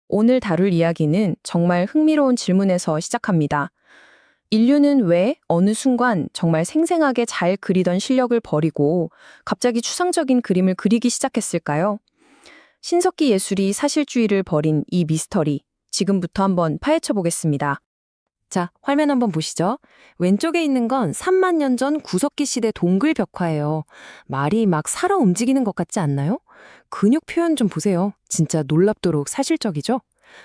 오늘 다룰 이야기는 정말 흥미로운 질문에서 시작합니다. 인류는 왜 어느 순간 정말 생생하게 잘 그리던 실력을 버리고 갑자기 추상적인 그림을 그리기 시작했을까요? 신석기 예술이 사실주의를 버린 이 미스터리, 지금부터 한번 파헤쳐 보겠습니다. 자, 화면 한번 보시죠. 왼쪽에 있는 건 3만 년 전 구석기 시대 동글 벽화예요. 말이 막 살아 움직이는 것 같지 않나요? 근육 표현 좀 보세요. 진짜 놀랍도록 사실적이죠?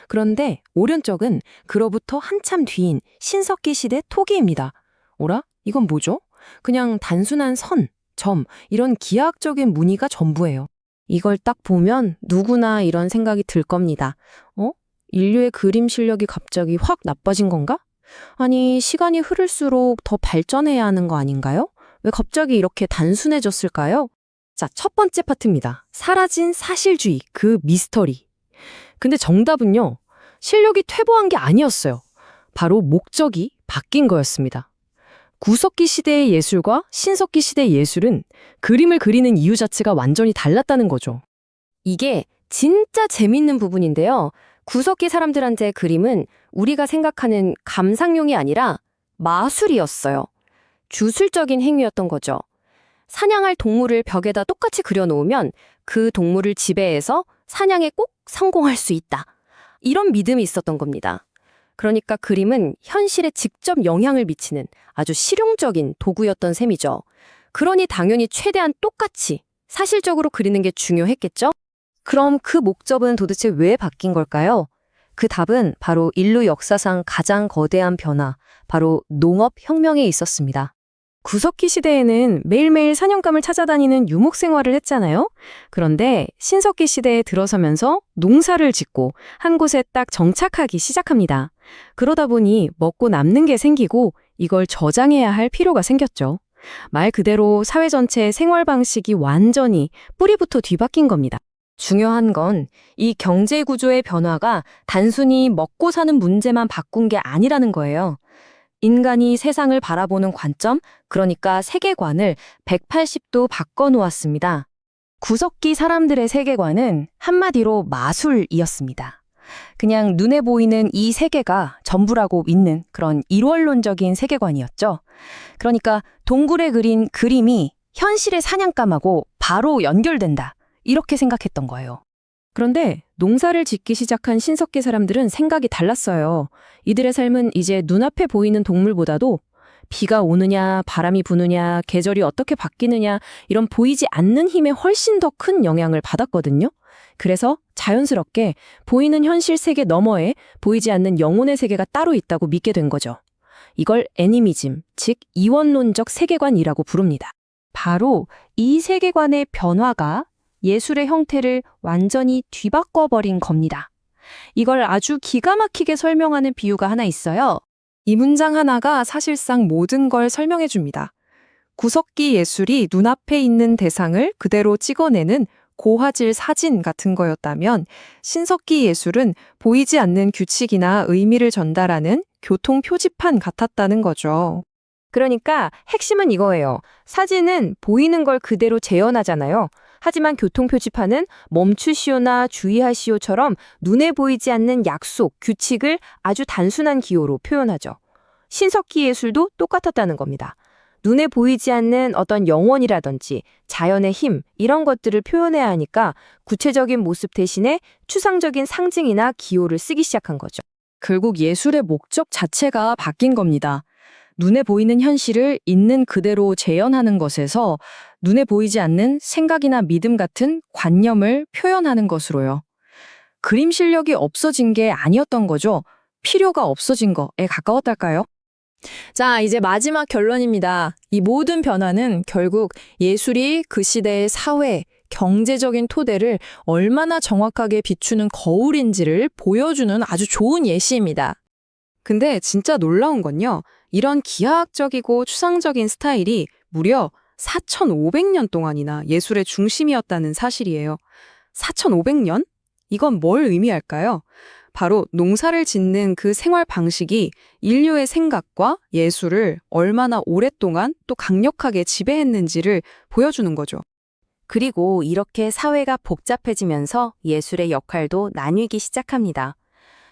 그런데 오른쪽은 그로부터 한참 뒤인 신석기 시대 토기입니다. 어라? 이건 뭐죠? 그냥 단순한 선, 점, 이런 기하학적인 무늬가 전부예요. 이걸 딱 보면 누구나 이런 생각이 들 겁니다. 인류의 그림 실력이 갑자기 확 나빠진 건가? 아니, 시간이 흐를수록 더 발전해야 하는 거 아닌가요? 왜 갑자기 이렇게 단순해졌을까요? 자, 첫 번째 파트입니다. 사라진 사실주의, 그 미스터리. 근데 정답은요, 실력이 퇴보한 게 아니었어요. 바로 목적이 바뀐 거였습니다. 구석기 시대의 예술과 신석기 시대의 예술은 그림을 그리는 이유 자체가 완전히 달랐다는 거죠. 이게 진짜 재밌는 부분인데요. 구석기 사람들한테 그림은 우리가 생각하는 감상용이 아니라 마술이었어요. 주술적인 행위였던 거죠. 사냥할 동물을 벽에다 똑같이 그려놓으면 그 동물을 지배해서 사냥에 꼭 성공할 수 있다. 이런 믿음이 있었던 겁니다. 그러니까 그림은 현실에 직접 영향을 미치는 아주 실용적인 도구였던 셈이죠. 그러니 당연히 최대한 똑같이 사실적으로 그리는 게 중요했겠죠? 그럼 그 목적은 도대체 왜 바뀐 걸까요? 그 답은 바로 인류 역사상 가장 거대한 변화, 바로 농업혁명에 있었습니다. 구석기 시대에는 매일매일 사냥감을 찾아다니는 유목 생활을 했잖아요. 그런데 신석기 시대에 들어서면서 농사를 짓고 한 곳에 딱 정착하기 시작합니다. 그러다 보니 먹고 남는 게 생기고 이걸 저장해야 할 필요가 생겼죠. 말 그대로 사회 전체의 생활 방식이 완전히 뿌리부터 뒤바뀐 겁니다. 중요한 건 이 경제 구조의 변화가 단순히 먹고 사는 문제만 바꾼 게 아니라는 거예요. 인간이 세상을 바라보는 관점, 그러니까 세계관을 180도 바꿔놓았습니다. 구석기 사람들의 세계관은 한마디로 마술이었습니다. 그냥 눈에 보이는 이 세계가 전부라고 믿는 그런 일원론적인 세계관이었죠. 그러니까 동굴에 그린 그림이 현실의 사냥감하고 바로 연결된다. 이렇게 생각했던 거예요. 그런데 농사를 짓기 시작한 신석기 사람들은 생각이 달랐어요. 이들의 삶은 이제 눈앞에 보이는 동물보다도 비가 오느냐, 바람이 부느냐, 계절이 어떻게 바뀌느냐 이런 보이지 않는 힘에 훨씬 더 큰 영향을 받았거든요. 그래서 자연스럽게 보이는 현실 세계 너머에 보이지 않는 영혼의 세계가 따로 있다고 믿게 된 거죠. 이걸 애니미즘, 즉 이원론적 세계관이라고 부릅니다. 바로 이 세계관의 변화가 예술의 형태를 완전히 뒤바꿔버린 겁니다. 이걸 아주 기가 막히게 설명하는 비유가 하나 있어요. 이 문장 하나가 사실상 모든 걸 설명해 줍니다. 구석기 예술이 눈앞에 있는 대상을 그대로 찍어내는 고화질 사진 같은 거였다면 신석기 예술은 보이지 않는 규칙이나 의미를 전달하는 교통 표지판 같았다는 거죠. 그러니까 핵심은 이거예요. 사진은 보이는 걸 그대로 재현하잖아요. 하지만 교통 표지판은 멈추시오나 주의하시오처럼 눈에 보이지 않는 약속, 규칙을 아주 단순한 기호로 표현하죠. 신석기 예술도 똑같았다는 겁니다. 눈에 보이지 않는 어떤 영혼이라든지 자연의 힘, 이런 것들을 표현해야 하니까 구체적인 모습 대신에 추상적인 상징이나 기호를 쓰기 시작한 거죠. 결국 예술의 목적 자체가 바뀐 겁니다. 눈에 보이는 현실을 있는 그대로 재현하는 것에서 눈에 보이지 않는 생각이나 믿음 같은 관념을 표현하는 것으로요. 그림 실력이 없어진 게 아니었던 거죠. 필요가 없어진 거에 가까웠달까요? 자, 이제 마지막 결론입니다. 이 모든 변화는 결국 예술이 그 시대의 사회, 경제적인 토대를 얼마나 정확하게 비추는 거울인지를 보여주는 아주 좋은 예시입니다. 근데 진짜 놀라운 건요. 이런 기하학적이고 추상적인 스타일이 무려 4,500년 동안이나 예술의 중심이었다는 사실이에요. 4,500년? 이건 뭘 의미할까요? 바로 농사를 짓는 그 생활 방식이 인류의 생각과 예술을 얼마나 오랫동안 또 강력하게 지배했는지를 보여주는 거죠. 그리고 이렇게 사회가 복잡해지면서 예술의 역할도 나뉘기 시작합니다.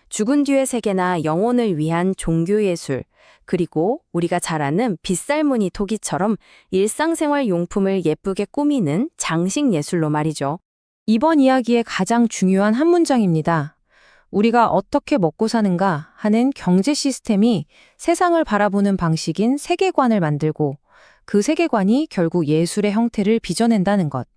죽은 뒤의 세계나 영혼을 위한 종교예술, 그리고 우리가 잘 아는 빗살무늬 토기처럼 일상생활 용품을 예쁘게 꾸미는 장식 예술로 말이죠. 이번 이야기의 가장 중요한 한 문장입니다. 우리가 어떻게 먹고 사는가 하는 경제 시스템이 세상을 바라보는 방식인 세계관을 만들고 그 세계관이 결국 예술의 형태를 빚어낸다는 것.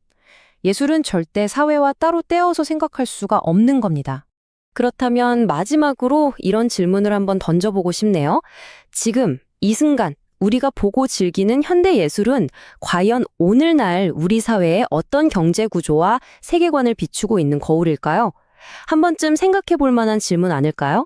예술은 절대 사회와 따로 떼어서 생각할 수가 없는 겁니다. 그렇다면 마지막으로 이런 질문을 한번 던져보고 싶네요. 지금, 이 순간, 우리가 보고 즐기는 현대 예술은 과연 오늘날 우리 사회의 어떤 경제 구조와 세계관을 비추고 있는 거울일까요? 한 번쯤 생각해 볼 만한 질문 아닐까요?